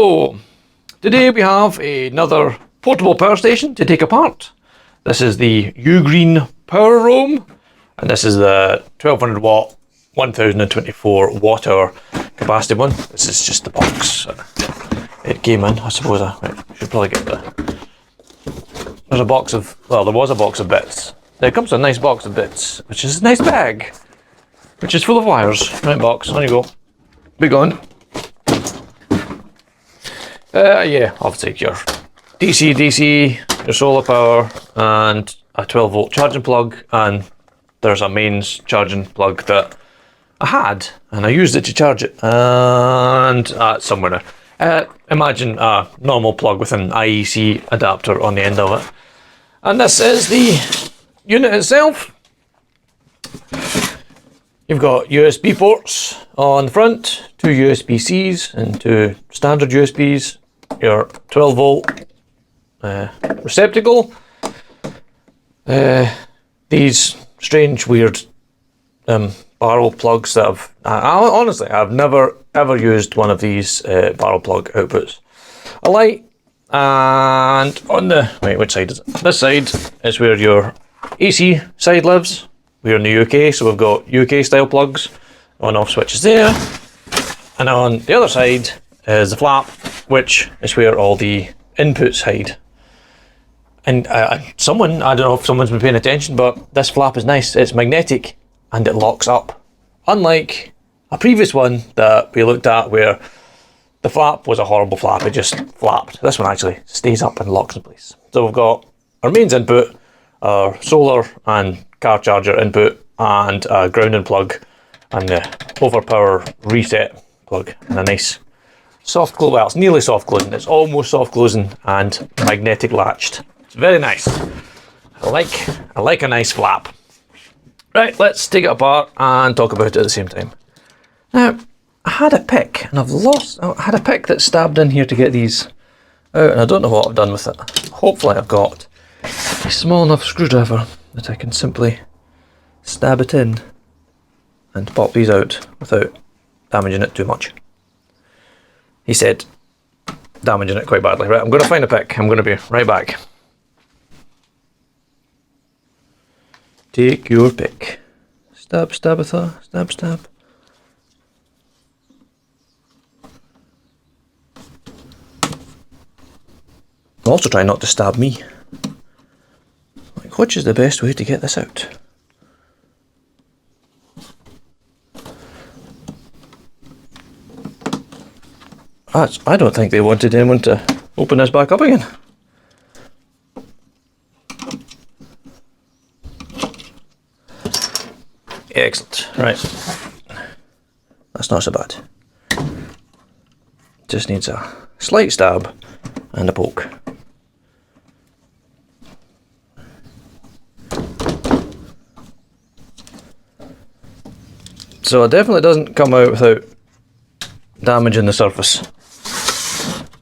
So, today we have another portable power station to take apart. This is the Ugreen PowerRoam, and this is the 1200 watt, 1024 watt hour capacity one. This is just the box it came in. I suppose I should probably get there's a box of, well, there was a box of bits. There comes a nice box of bits, which is a nice bag, which is full of wires. Right, box, on you go. Be gone. Yeah, I'll take your DC, your solar power, and a 12 volt charging plug, and there's a mains charging plug that I had, and I used it to charge it, and somewhere now. Imagine a normal plug with an IEC adapter on the end of it. And this is the unit itself. You've got USB ports on the front, two USB-Cs and two standard USBs, your 12 volt receptacle, these strange weird barrel plugs that honestly I've never ever used one of these barrel plug outputs. A light, and on the, wait, which side is it? This side is where your AC side lives. We're in the UK, so we've got UK style plugs, on off switches there. And on the other side is the flap, which is where all the inputs hide. And I don't know if someone's been paying attention, but this flap is nice. It's magnetic and it locks up. Unlike a previous one that we looked at where the flap was a horrible flap, it just flapped. This one actually stays up and locks in place. So we've got our mains input, our solar and car charger input, and a grounding plug, and the overpower reset plug, and a nice soft close. Well, it's nearly soft closing. It's almost soft closing and magnetic latched. It's very nice. I like a nice flap. Right, let's take it apart and talk about it at the same time. Now, I had a pick, and I had a pick that stabbed in here to get these out, and I don't know what I've done with it. Hopefully I've got a small enough screwdriver that I can simply stab it in and pop these out without damaging it too much. He said damaging it quite badly. Right, I'm going to find a pick. I'm going to be right back. Take your pick. Stab, Stabatha. Stab, stab. Also try not to stab me. Like, which is the best way to get this out? I don't think they wanted anyone to open this back up again. Excellent. Right. That's not so bad. Just needs a slight stab and a poke. So it definitely doesn't come out without damaging the surface.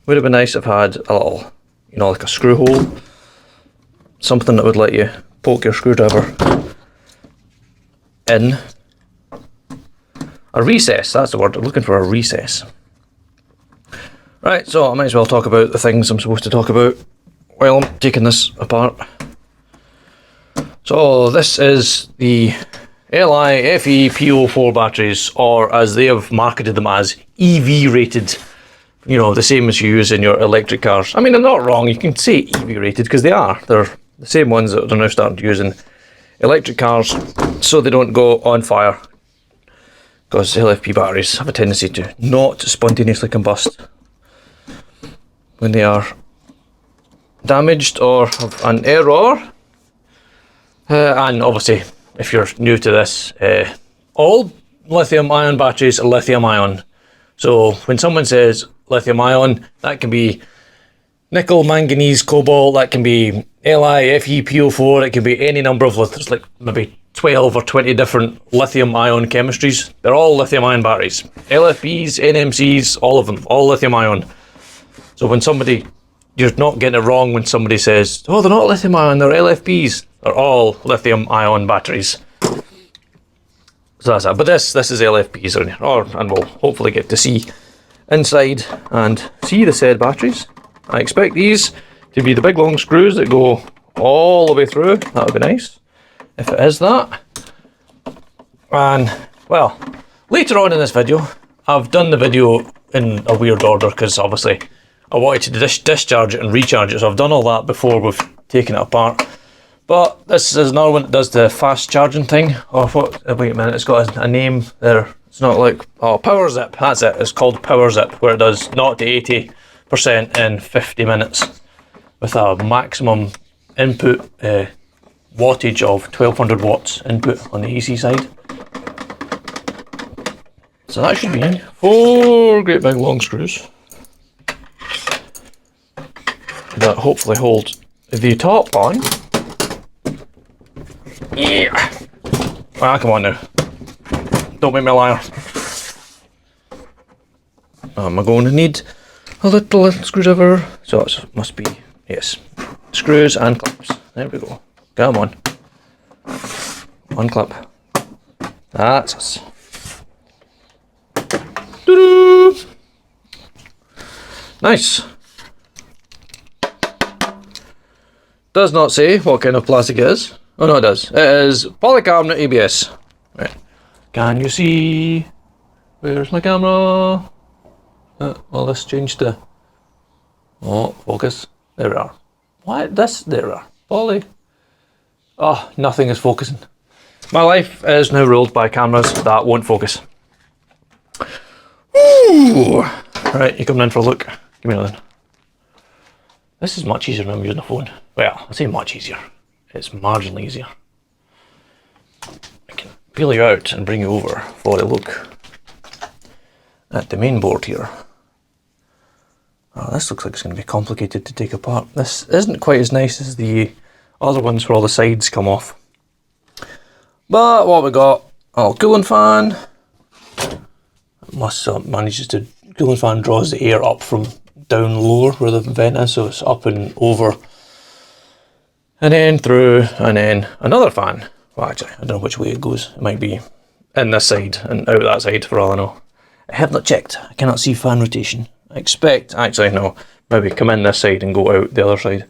Would have been nice if I had a little, like a screw hole. Something that would let you poke your screwdriver in. A recess, that's the word. I'm looking for a recess. Right, so I might as well talk about the things I'm supposed to talk about while I'm taking this apart. So this is the LI FE-P04 batteries, or as they have marketed them as, EV rated. The same as you use in your electric cars. I mean, they're not wrong, you can say EV rated because they are. They're the same ones that they're now starting to use in electric cars, so they don't go on fire. Because LFP batteries have a tendency to not spontaneously combust when they are damaged or have an error. And obviously, if you're new to this, all lithium ion batteries are lithium ion. So when someone says lithium ion, that can be nickel, manganese, cobalt, that can be Li, Fe, PO4, it can be any number of, there's like maybe 12 or 20 different lithium ion chemistries. They're all lithium ion batteries. LFPs, NMCs, all of them, all lithium ion. So when you're not getting it wrong when somebody says, oh, they're not lithium ion, they're LFPs. They're all lithium ion batteries. So that's that. But this is LFPs on here, and we'll hopefully get to see inside and see the said batteries. I expect these to be the big long screws that go all the way through. That would be nice if it is that. And well, later on in this video, I've done the video in a weird order because obviously I wanted to discharge it and recharge it, so I've done all that before we've taken it apart. But this is another one that does the fast charging thing. Oh, wait a minute, it's got a name there. It's not like, oh, Power Zip, that's it. It's called Power Zip, where it does 0 to 80% in 50 minutes with a maximum input wattage of 1200 watts input on the AC side. So that should be in 4 great big long screws that hopefully hold the top on. Yeah. Ah, come on now. Don't make me a liar. Am I going to need a little screwdriver? So it must be, yes, screws and clips. There we go. Come on. One clip. That's us. Doo-doo. Nice. Does not say what kind of plastic it is. Oh no, it does. It is polycarbonate ABS. Right. Can you see? Where's my camera? Well, this changed to. Oh, focus. There we are. What? This? There we are. Poly. Oh, nothing is focusing. My life is now ruled by cameras that won't focus. Ooh. Right, you coming in for a look? Give me another. This is much easier than I'm using a phone. Well, I say much easier. It's marginally easier. I can peel you out and bring you over for a look at the main board here. Oh, this looks like it's going to be complicated to take apart. This isn't quite as nice as the other ones where all the sides come off. But what we got, a little cooling fan. Manages to, cooling fan draws the air up from down lower where the vent is, so it's up and over. And then through, and then another fan. Well, actually, I don't know which way it goes. It might be in this side and out that side for all I know. I have not checked. I cannot see fan rotation. I expect, actually no, maybe come in this side and go out the other side.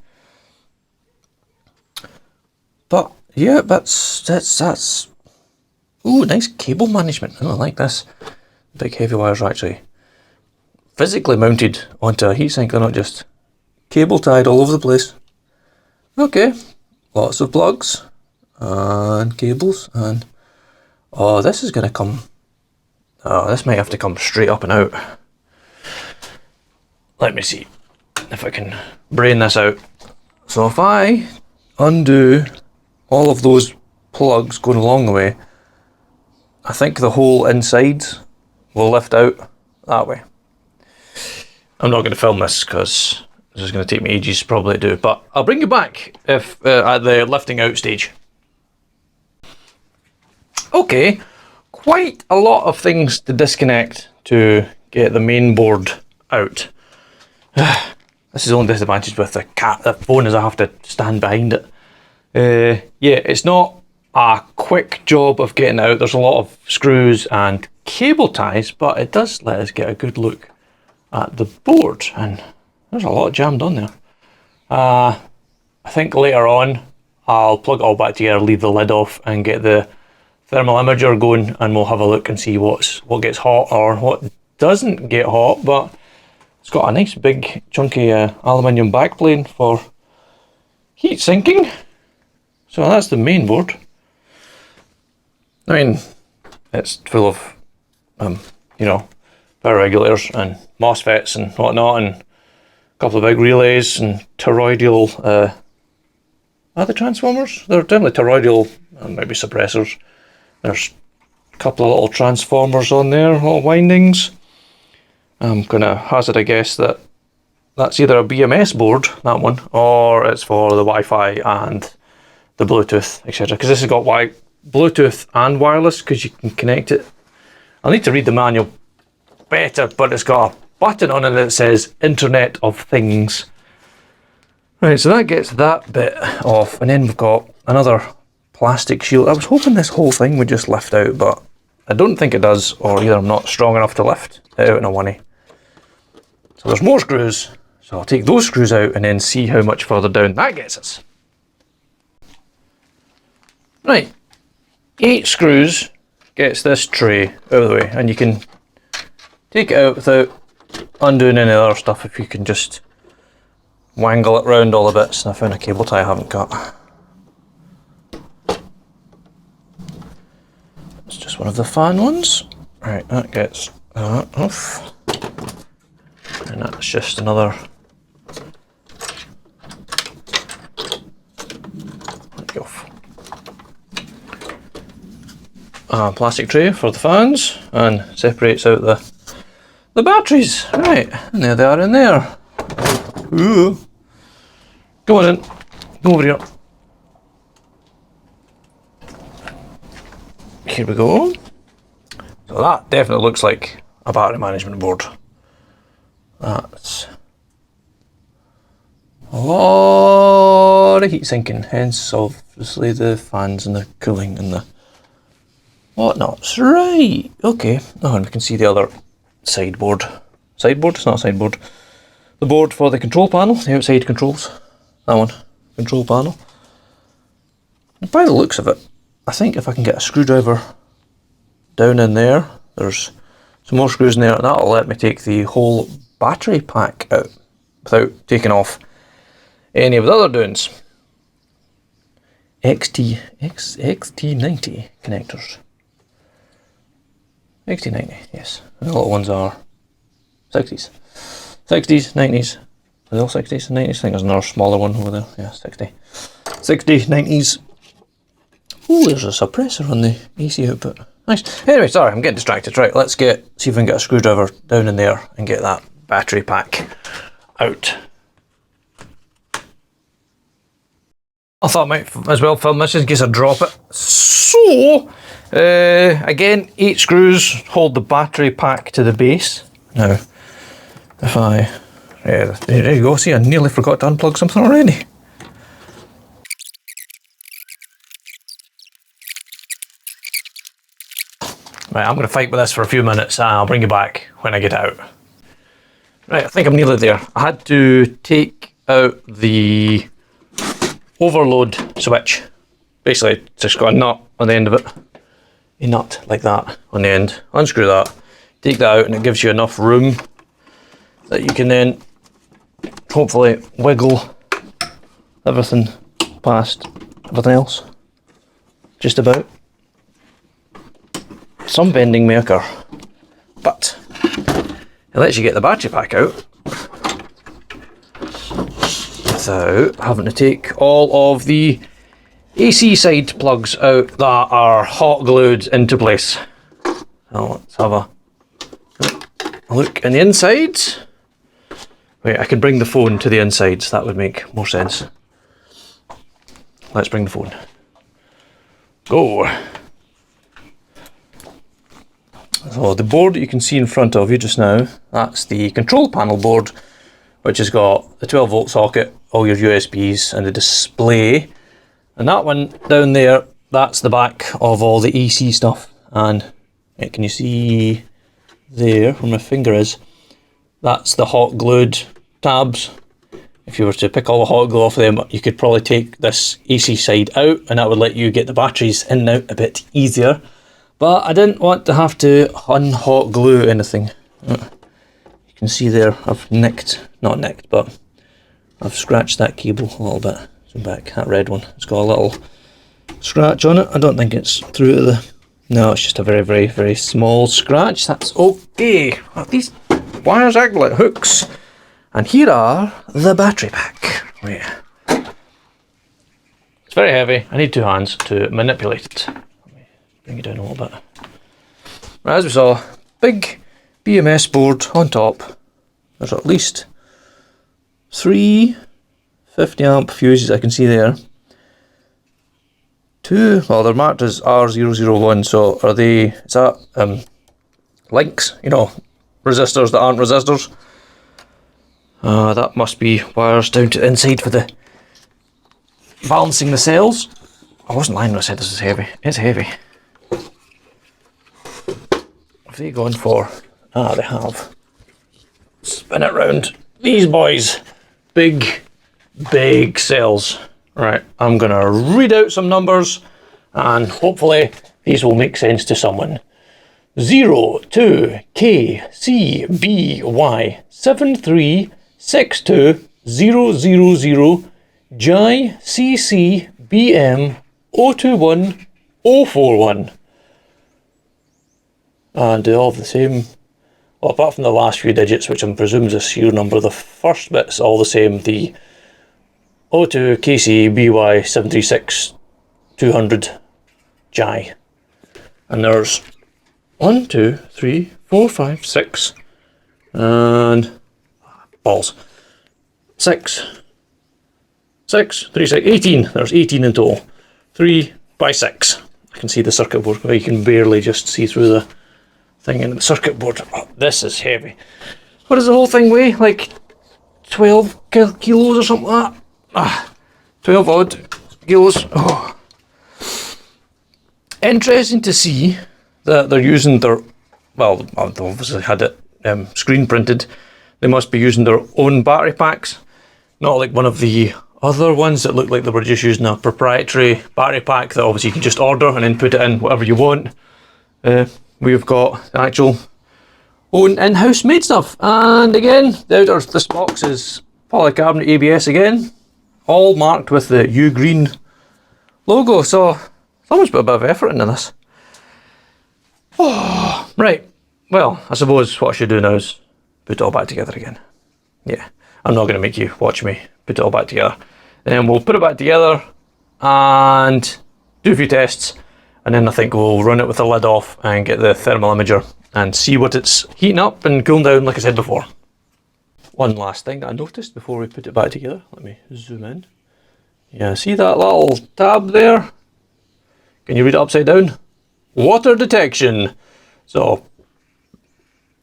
But yeah, that's. Ooh, nice cable management. Oh, I like this. Big heavy wires are actually physically mounted onto a heatsink. They're not just cable tied all over the place. Okay, lots of plugs and cables and oh, this is going to come. Oh, this might have to come straight up and out. Let me see if I can brain this out. So if I undo all of those plugs going along the way, I think the whole inside will lift out that way. I'm not going to film this because this is going to take me ages probably to do, but I'll bring you back if at the lifting out stage. Okay, quite a lot of things to disconnect to get the main board out. This is the only disadvantage with the phone is I have to stand behind it. Yeah, it's not a quick job of getting out. There's a lot of screws and cable ties, but it does let us get a good look at the board, and there's a lot jammed on there. I think later on I'll plug it all back together, leave the lid off and get the thermal imager going, and we'll have a look and see what gets hot or what doesn't get hot. But it's got a nice big chunky aluminium backplane for heat sinking. So that's the main board. I mean, it's full of you know, power regulators and MOSFETs and whatnot, and a couple of big relays and toroidal, are they transformers? They're definitely toroidal, maybe suppressors. There's a couple of little transformers on there, little windings. I'm gonna hazard a guess that that's either a BMS board, that one, or it's for the Wi-Fi and the Bluetooth, etc. Because this has got Bluetooth and wireless, because you can connect it. I'll need to read the manual better, but it's got a button on it that says Internet of Things. Right, so that gets that bit off, and then we've got another plastic shield. I was hoping this whole thing would just lift out, but I don't think it does, or either I'm not strong enough to lift it out in a 180. So there's more screws. So I'll take those screws out and then see how much further down that gets us. Right, 8 screws gets this tray out of the way, and you can take it out without undoing any other stuff if you can just wangle it round all the bits. And I found a cable tie I haven't got. It's just one of the fan ones. Right, that gets that off. And that's just another. Get off. A plastic tray for the fans, and separates out the batteries. Right, and there they are in there. Ooh. Go on in. Go over here. Here we go. So that definitely looks like a battery management board. That's a lot of heat sinking, hence obviously the fans and the cooling and the whatnots. Right, okay. Oh, and we can see the other sideboard. Sideboard? It's not a sideboard. The board for the control panel, the outside controls. That one. Control panel. And by the looks of it, I think if I can get a screwdriver down in there, there's some more screws in there, and that'll let me take the whole battery pack out without taking off any of the other doings. XT90 connectors. XT90, yes. The little ones are 60s. 60s, 90s. Are they all 60s and 90s? I think there's another smaller one over there. Yeah, 60. 60, 90s. Ooh, there's a suppressor on the AC output. Nice. Anyway, sorry, I'm getting distracted. Right, let's see if we can get a screwdriver down in there and get that battery pack out. I thought I might as well film this in case I drop it. So, again, 8 screws hold the battery pack to the base. Now, if I... Yeah, there you go. See, I nearly forgot to unplug something already. Right, I'm going to fight with this for a few minutes and I'll bring you back when I get it out. Right, I think I'm nearly there. I had to take out the overload switch. Basically, it's just got a nut on the end of it. A nut like that on the end. Unscrew that, take that out, and it gives you enough room that you can then hopefully wiggle everything past everything else. Just about. Some bending may occur, but it lets you get the battery pack out without having to take all of the AC side plugs out that are hot glued into place. Now let's have a look in the insides. Wait, I could bring the phone to the insides, that would make more sense. Let's bring the phone. Go! So the board that you can see in front of you just now, that's the control panel board, which has got the 12 volt socket, all your USBs and the display. And that one down there, that's the back of all the AC stuff. And can you see there where my finger is? That's the hot glued tabs. If you were to pick all the hot glue off of them, you could probably take this AC side out and that would let you get the batteries in and out a bit easier. But I didn't want to have to unhot glue anything. You can see there, I've not nicked, but I've scratched that cable a little bit. Zoom back, that red one. It's got a little scratch on it. I don't think it's through to the... No, it's just a very, very, very small scratch. That's okay. These wires act like hooks. And here are the battery pack. Wait. It's very heavy. I need 2 hands to manipulate it. Bring it down a little bit. Right, as we saw, big BMS board on top. There's at least 3 50 amp fuses I can see there. 2, well they're marked as R001, so are they, is that links, you know, resistors that aren't resistors? That must be wires down to the inside for the balancing the cells. I wasn't lying when I said this is heavy, it's heavy. Have they gone for, they have spin it round. These boys, big cells. Right, I'm gonna read out some numbers and hopefully these will make sense to someone. 0, 2, K, C, B, Y, 7, 3, 6, 2, 0, 0, 0, J, C, C, B, M, 021, 041. And they all have the same, well, apart from the last few digits, which I presume is a serial number, the first bit's all the same, the 02 KC BY 736 200 J. And there's 1, 2, 3, 4, 5, 6, and balls. 6, 3, 6, 18. There's 18 in total. 3 by 6. I can see the circuit board, but you can barely just see through the thing in the circuit board. Oh, this is heavy. What does the whole thing weigh? Like 12 kilos or something like that? 12 odd kilos. Oh. Interesting to see that they're using their, well, they obviously had it screen printed. They must be using their own battery packs, not like one of the other ones that look like they were just using a proprietary battery pack that obviously you can just order and then put it in whatever you want. We've got the actual own in-house made stuff. And again, this box is polycarbonate ABS again, all marked with the Ugreen logo. So someone's put a bit of effort into this. Oh, right. Well, I suppose what I should do now is put it all back together again. Yeah, I'm not going to make you watch me put it all back together. Then we'll put it back together and do a few tests. And then I think we'll run it with the lid off and get the thermal imager and see what it's heating up and cooling down, like I said before. One last thing that I noticed before we put it back together. Let me zoom in. Yeah, see that little tab there? Can you read it upside down? Water detection. So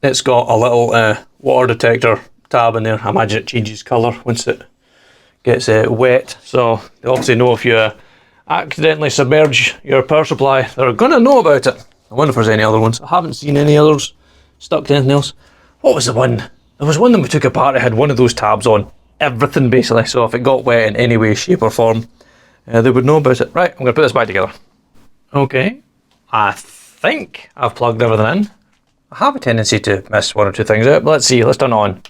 it's got a little water detector tab in there. I imagine it changes colour once it gets wet. So they obviously know if you accidentally submerge your power supply, they're gonna know about it. I wonder if there's any other ones. I haven't seen any others stuck to anything else. What was the one? There was one that we took apart. It had one of those tabs on everything basically. So if it got wet in any way, shape or form, they would know about it. Right, I'm gonna put this back together. Okay, I think I've plugged everything in. I have a tendency to miss one or two things out, but let's see, let's turn it on.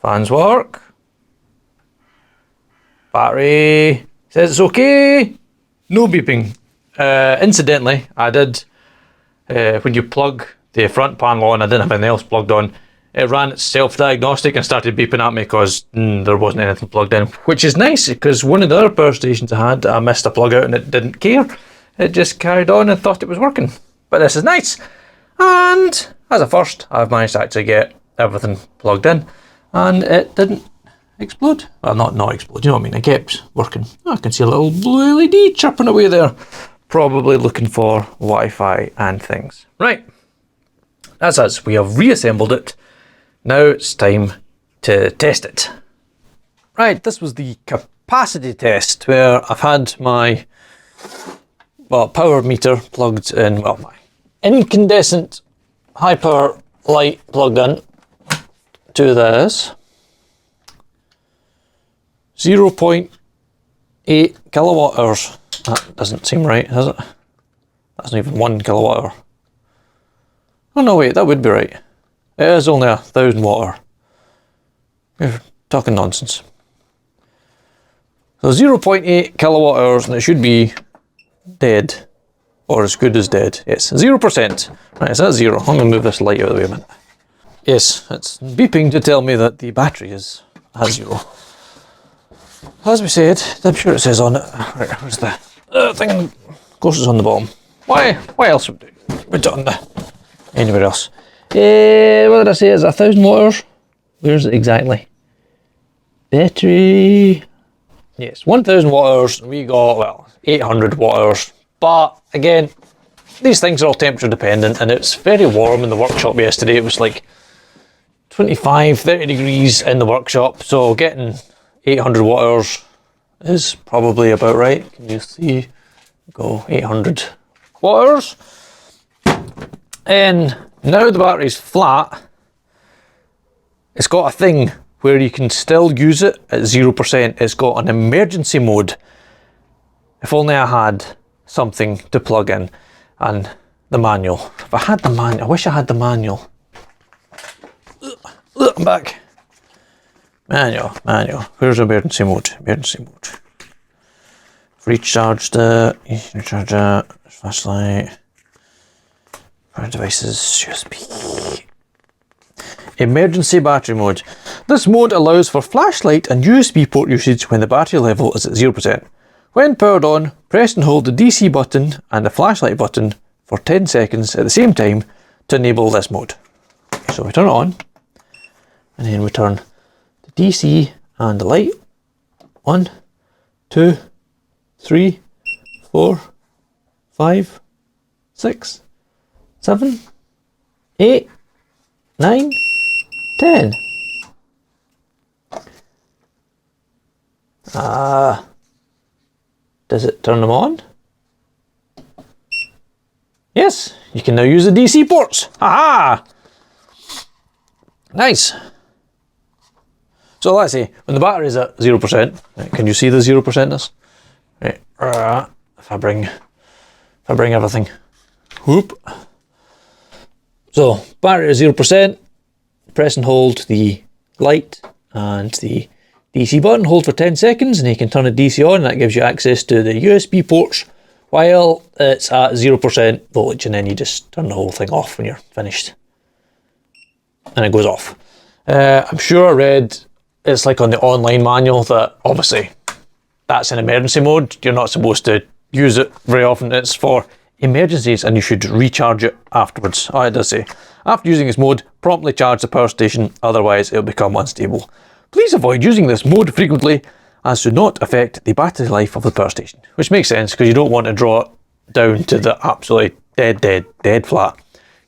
Fans work. Battery says it's okay. No beeping. Incidentally, I did, when you plug the front panel on, I didn't have anything else plugged on. It ran its self-diagnostic and started beeping at me because there wasn't anything plugged in, which is nice because one of the other power stations I had, I missed a plug out and it didn't care. It just carried on and thought it was working. But this is nice. And as a first, I've managed to actually get everything plugged in and it didn't explode. Well, not explode, you know what I mean? It kept working. Oh, I can see a little blue LED chirping away there. Probably looking for Wi-Fi and things. Right, that's us. We have reassembled it. Now it's time to test it. Right, this was the capacity test where I've had my power meter plugged in, my incandescent high power light plugged in to this. 0.8 kilowatt hours. That doesn't seem right, does it? That's not even 1 kilowatt hour. Oh no, wait, that would be right. It is only 1,000 watt hour. We're talking nonsense. So 0.8 kilowatt hours, and it should be dead, or as good as dead. Yes, 0%. Right, so that's 0. I'm going to move this light out of the way a minute. Yes, it's beeping to tell me that the battery has 0. As we said, I'm sure it says on it. Right, where's the thing? Of course, it's on the bottom. Why else would we put it on anywhere else? What did I say? Is it 1,000 watt hours? Where's it exactly? Battery. Yes, 1,000 watt hours. We got 800 watt hours. But again, these things are all temperature dependent, and it's very warm in the workshop yesterday. It was like 25, 30 degrees in the workshop. So getting 800 watt hours is probably about right. Can you see? Go 800 watt hours. And Now the battery's flat, it's got a thing where you can still use it at 0%. It's got an emergency mode. If only I had something to plug in. And the manual. If I had the manual, I wish I had the manual. I'm back. Manual. Where's emergency mode? Emergency mode. Recharge the flashlight. Power devices, USB. Emergency battery mode. This mode allows for flashlight and USB port usage when the battery level is at 0%. When powered on, press and hold the DC button and the flashlight button for 10 seconds at the same time to enable this mode. So we turn it on, and then we turn the DC and the light. 1, 2, 3, 4, 5, 6, 7, 8, 9, 10. Does it turn them on? Yes, you can now use the DC ports. Aha! Nice. So let's see, when the battery is at 0%, right, can you see the 0%ness? Right, if I bring everything, whoop. So battery is 0%, press and hold the light and the DC button, hold for 10 seconds and you can turn the DC on, and that gives you access to the USB ports while it's at 0% voltage, and then you just turn the whole thing off when you're finished. And it goes off. I'm sure I read it's like on the online manual that obviously that's in emergency mode. You're not supposed to use it very often. It's for emergencies and you should recharge it afterwards. Oh, it does say, after using this mode, promptly charge the power station, otherwise it'll become unstable. Please avoid using this mode frequently as to not affect the battery life of the power station. Which makes sense because you don't want to draw it down to the absolutely dead flat.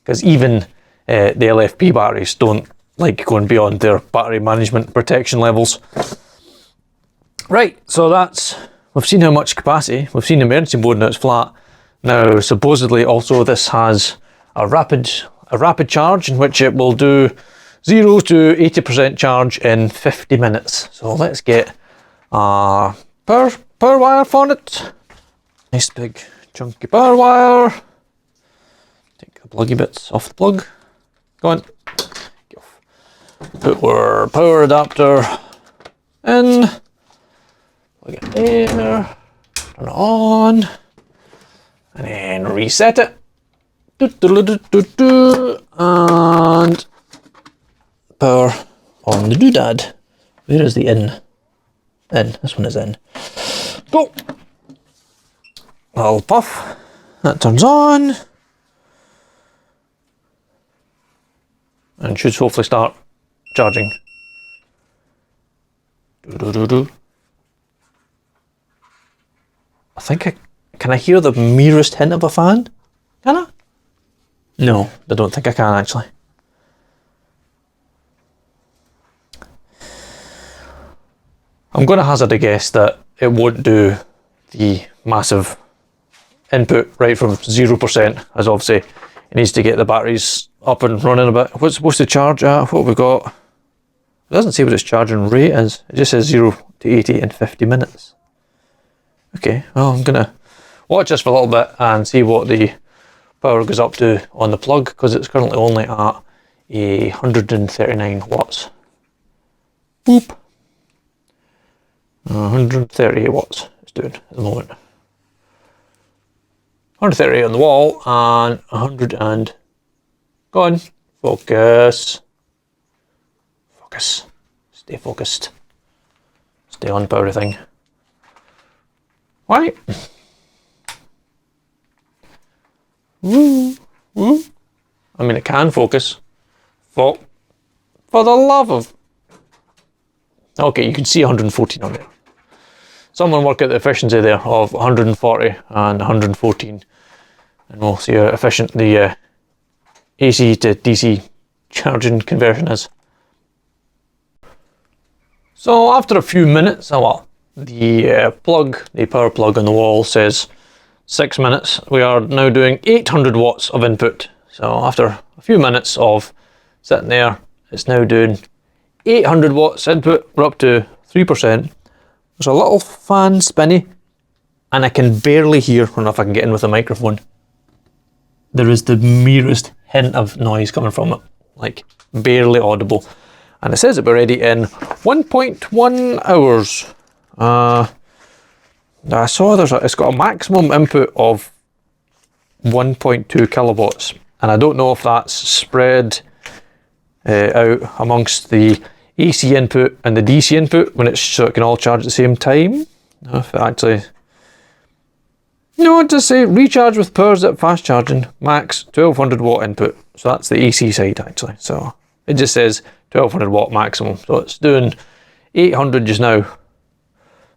Because even the LFP batteries don't like going beyond their battery management protection levels. Right, so we've seen how much capacity, we've seen emergency mode, now it's flat. Now supposedly also this has a rapid charge in which it will do 0 to 80% charge in 50 minutes. So let's get a power wire for it. Nice big chunky power wire. Take the pluggy bits off the plug. Go on. Get off. Put our power adapter in. Plug it there. Turn it on. And then reset it. And power on the doodad. Where is the in? In. This one is in. Go! Little puff. That turns on. And should hopefully start charging. I think can I hear the merest hint of a fan? Can I? No, I don't think I can actually. I'm going to hazard a guess that it won't do the massive input right from 0%, as obviously it needs to get the batteries up and running a bit. What's supposed to charge at? What have we got? It doesn't say what its charging rate is. It just says 0 to 80 in 50 minutes. Okay, well I'm going to watch this for a little bit and see what the power goes up to on the plug, because it's currently only at 139 watts. Boop. 138 watts it's doing at the moment. 138 on the wall and 100 and... Go on, focus. Focus. Stay focused. Stay on power thing. Right. Woo, woo. I mean, it can focus. For the love of... Okay, you can see 114 on there. Someone work out the efficiency there of 140 and 114. And we'll see how efficient the AC to DC charging conversion is. So after a few minutes, the power plug on the wall says 6 minutes. We are now doing 800 watts of input. So after a few minutes of sitting there, it's now doing 800 watts input. We're up to 3%. There's a little fan spinny, and I can barely hear. I don't know if I can get in with a microphone. There is the merest hint of noise coming from it, like barely audible. And it says that we're ready in 1.1 hours. I saw it's got a maximum input of 1.2 kilowatts, and I don't know if that's spread out amongst the AC input and the DC input so it can all charge at the same time. If it actually, no, it does say recharge with power zip fast charging, max 1200 watt input. So that's the AC side actually. So it just says 1200 watt maximum. So it's doing 800 just now.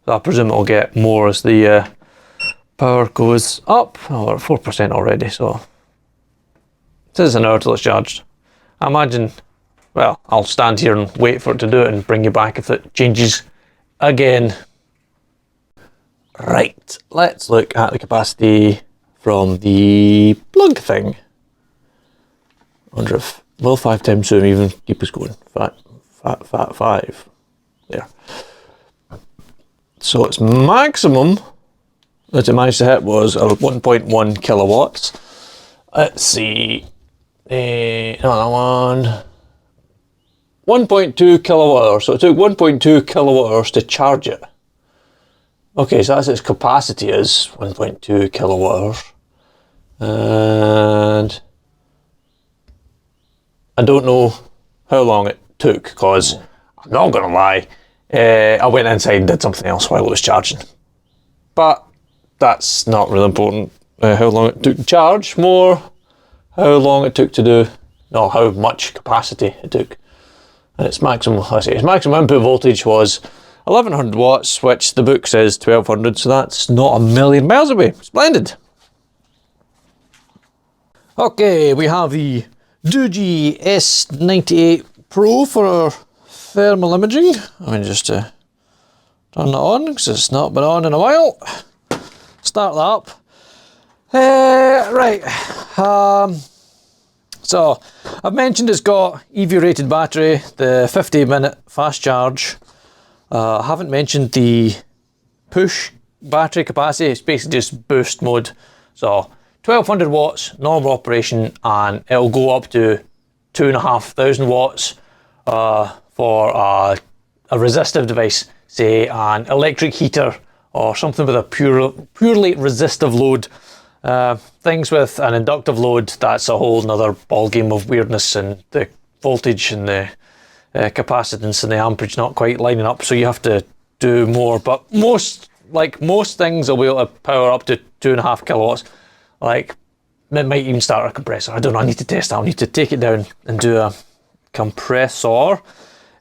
So I presume it'll get more as the power goes up. Oh, we're at 4% already, so it says an hour till it's charged. I imagine, well, I'll stand here and wait for it to do it and bring you back if it changes again. Right, let's look at the capacity from the plug thing. I wonder if, will 5 times zoom even keep us going? 5. There. So its maximum that it managed to hit was 1.1 kilowatts. Let's see. Another one. 1.2 kilowatt hours. So it took 1.2 kilowatt hours to charge it. Okay, so that's its capacity is 1.2 kilowatt hours. And I don't know how long it took, because I'm not going to lie, I went inside and did something else while it was charging. But that's not really important. How long it took to charge, more how long it took to do, no, how much capacity it took. And its maximum, its maximum input voltage was 1100 watts, which the book says 1200, so that's not a million miles away. Splendid. Okay, we have the Doogee S98 Pro for our thermal imaging. I mean, just to turn that on, because it's not been on in a while. Start that up. Right. So, I've mentioned it's got EV rated battery, the 50-minute fast charge. I haven't mentioned the push battery capacity. It's basically just boost mode. So 1200 watts, normal operation, and it'll go up to 2500 watts for a resistive device, say an electric heater or something with a purely resistive load. Things with an inductive load, that's a whole nother ballgame of weirdness, and the voltage and the capacitance and the amperage not quite lining up, so you have to do more. But most things will be able to power up to 2.5 kilowatts. Like, it might even start a compressor. I don't know, I need to test that. I'll need to take it down and do a compressor.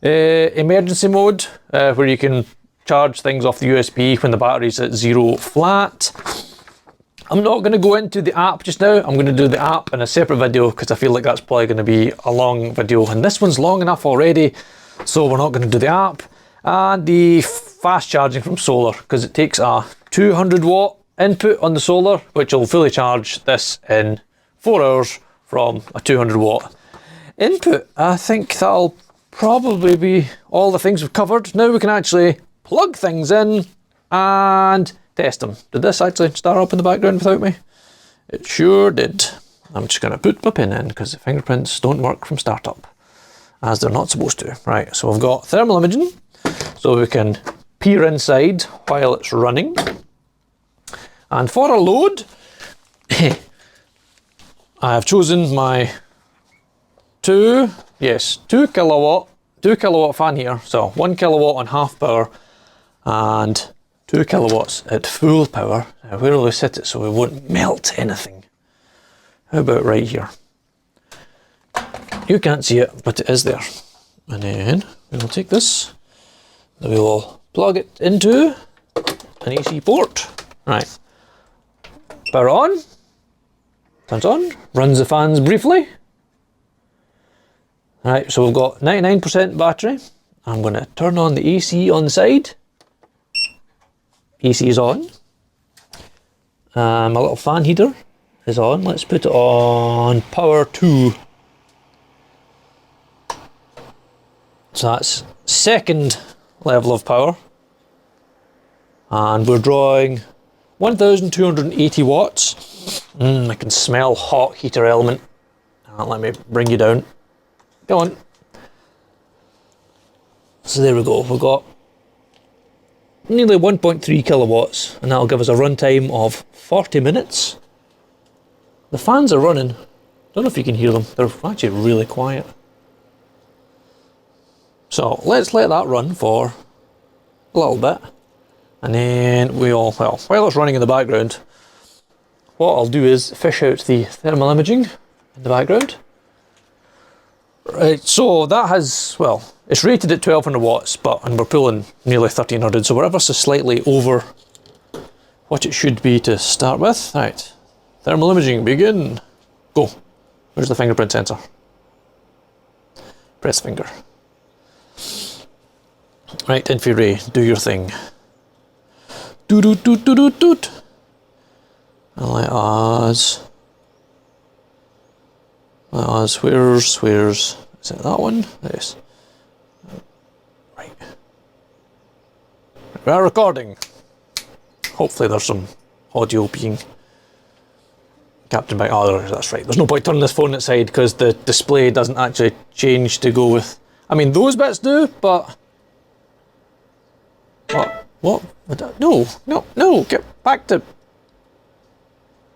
Emergency mode, where you can charge things off the USB when the battery's at 0 flat. I'm not going to go into the app just now. I'm going to do the app in a separate video, because I feel like that's probably going to be a long video, and this one's long enough already, so we're not going to do the app. And the fast charging from solar, because it takes a 200 watt input on the solar, which will fully charge this in 4 hours from a 200 watt input. I think that'll probably be all the things we've covered. Now we can actually plug things in and test them. Did this actually start up in the background without me? It sure did. I'm just going to put my pin in, because the fingerprints don't work from startup, as they're not supposed to. Right, so we've got thermal imaging, so we can peer inside while it's running. And for a load, I have chosen my 2 kilowatt fan here. So 1 kilowatt on half power and 2 kilowatts at full power. Now, where will we set it so we won't melt anything? How about right here? You can't see it, but it is there. And then we will take this, and we will plug it into an AC port. Right. Power on. Turns on. Runs the fans briefly. Right, so we've got 99% battery. I'm going to turn on the AC on the side. AC is on. My little fan heater is on. Let's put it on power 2. So that's second level of power. And we're drawing 1280 watts. I can smell hot heater element. Let me bring you down. Go on. So there we go. We've got nearly 1.3 kilowatts, and that'll give us a runtime of 40 minutes. The fans are running. Don't know if you can hear them. They're actually really quiet. So let's let that run for a little bit. And then well, while it's running in the background, what I'll do is fish out the thermal imaging in the background. Right, so that has, well, it's rated at 1200 watts, and we're pulling nearly 1300, so we're ever so slightly over what it should be to start with. Right, thermal imaging, begin. Go. Where's the fingerprint sensor? Press finger. Right, infrared, do your thing. Doot doot doot doot doot doot. And let us, where's, is it that one? Yes. Right. We are recording. Hopefully there's some audio being captured by others. That's right. There's no point turning this phone outside because the display doesn't actually change to go with. I mean, those bits do, but what? No! Get back to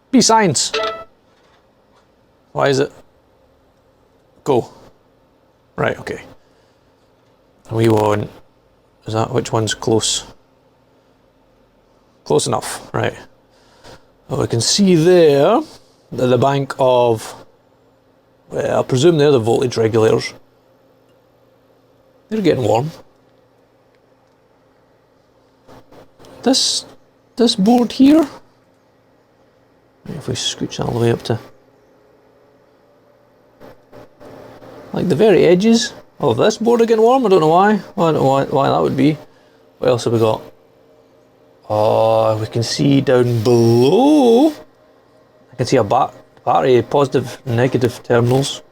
be science. Why is it? Go. Right. Okay. We want. Is that which one's close? Close enough. Right. Well, we can see there that the bank of. Well, I presume they're the voltage regulators. They're getting warm. This board here, if we scooch all the way up to like the very edges of this board are getting warm. I don't know why. I don't know why that would be. What else have we got? Oh, we can see down below. I can see a battery, positive, negative terminals.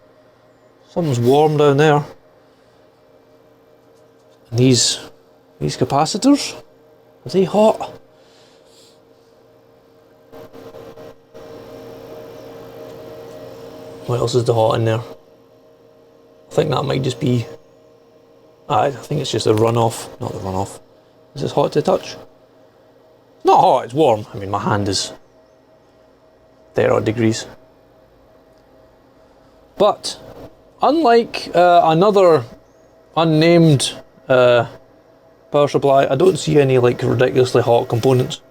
Something's warm down there. And these capacitors. Are they hot? What else is the hot in there? I think that might just be. I think it's just the runoff, not the runoff. Is this hot to touch? Not hot, it's warm. I mean, my hand is 30 odd degrees. But unlike another unnamed power supply, I don't see any like ridiculously hot components.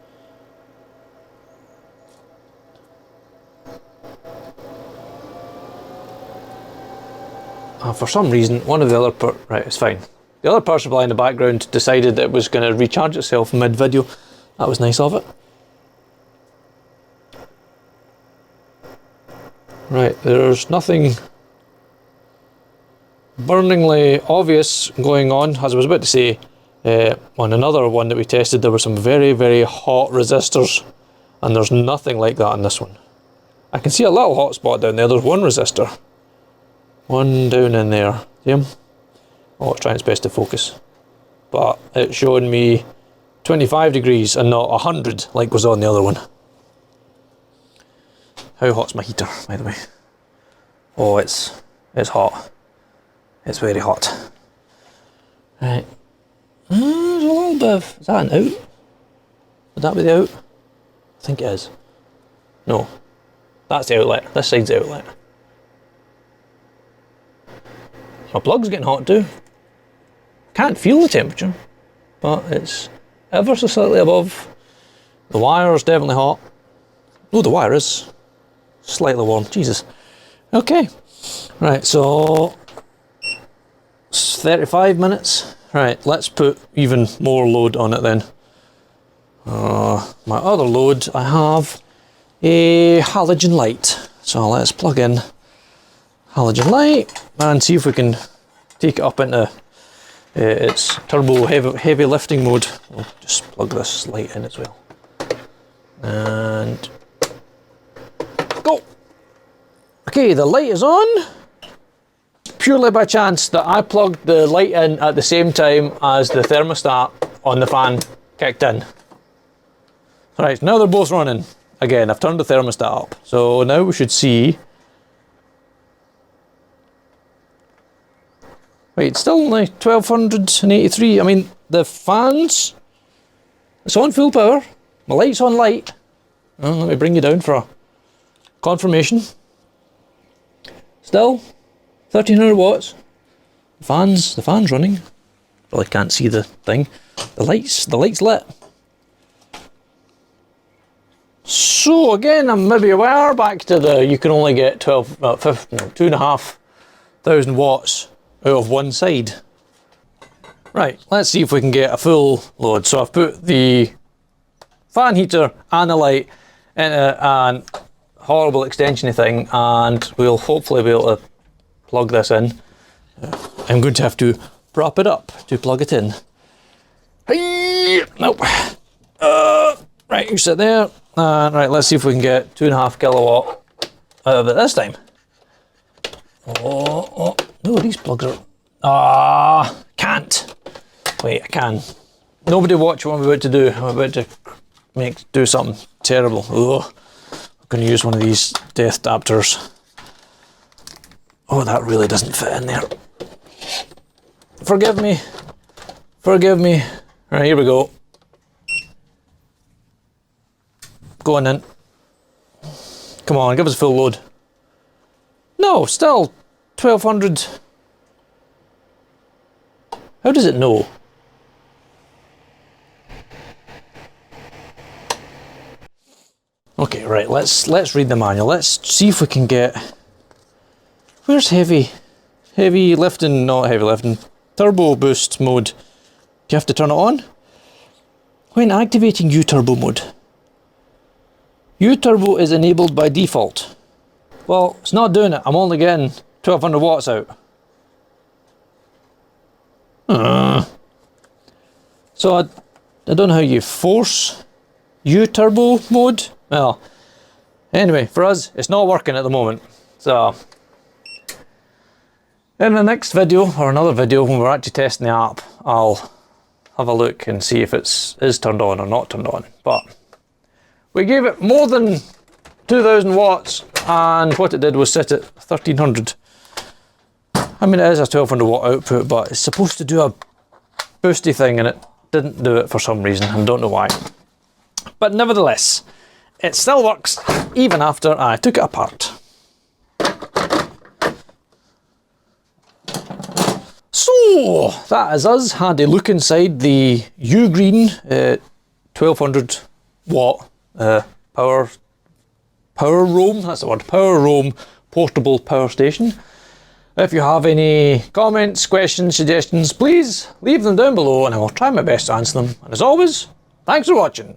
For some reason, one of the other right, it's fine. The other power supply in the background decided that it was going to recharge itself mid-video. That was nice of it. Right, there's nothing burningly obvious going on. As I was about to say, on another one that we tested, there were some very, very hot resistors, and there's nothing like that on this one. I can see a little hot spot down there. There's one resistor. One down in there. See him? Oh, it's trying its best to focus. But it's showing me 25 degrees and not 100 like was on the other one. How hot's my heater, by the way? Oh, it's hot. It's very hot. Right. There's a little bit of... Is that an out? Would that be the out? I think it is. No. That's the outlet. This side's the outlet. My plug's getting hot too. Can't feel the temperature, but it's ever so slightly above. The wire's definitely hot. Oh, the wire is slightly warm. Jesus. Okay. Right, so 35 minutes. Right, let's put even more load on it then. My other load, I have a halogen light. So let's plug in halogen light and see if we can take it up into its turbo heavy lifting mode. We'll just plug this light in as well. And go. Okay, the light is on. Purely by chance that I plugged the light in at the same time as the thermostat on the fan kicked in. Right, now they're both running. Again, I've turned the thermostat up. So now we should see. Wait, it's still only 1283. I mean, the fans, it's on full power. My light's on light. Oh, let me bring you down for a confirmation. Still 1300 watts. The fan's running. Well, I can't see the thing. The light's lit. So again, I'm maybe aware back to the, you can only get 2,500 watts out of one side. Right, let's see if we can get a full load. So I've put the fan heater and the light in a horrible extension thing, and we'll hopefully be able to plug this in. I'm going to have to prop it up to plug it in. Nope. Right, you sit there. Right, let's see if we can get 2.5 kilowatt out of it this time. Oh, no, these plugs are... can't. Wait, I can. Nobody watch what I'm about to do. I'm about to do something terrible. Ugh. I'm going to use one of these death adapters. Oh, that really doesn't fit in there. Forgive me. Forgive me. Right, here we go. Go on in. Come on, give us a full load. No, still 1200. How does it know? Okay, right, let's read the manual. Let's see if we can get... Where's heavy? Heavy lifting, not heavy lifting. Turbo boost mode. Do you have to turn it on? When activating U-turbo mode. U-turbo is enabled by default. Well, it's not doing it. I'm only getting 1200 watts out. So I don't know how you force U-turbo mode. Well, anyway, for us, it's not working at the moment. So, in the next video, or another video, when we're actually testing the app, I'll have a look and see if it is turned on or not turned on. But we gave it more than 2000 watts, and what it did was set at 1300. I mean, it is a 1200 watt output, but it's supposed to do a boosty thing, and it didn't do it for some reason. I don't know why. But nevertheless, it still works even after I took it apart. So that is us. Had a look inside the Ugreen 1200 watt PowerRoam. That's the word. PowerRoam portable power station. If you have any comments, questions, suggestions, please leave them down below, and I will try my best to answer them. And as always, thanks for watching.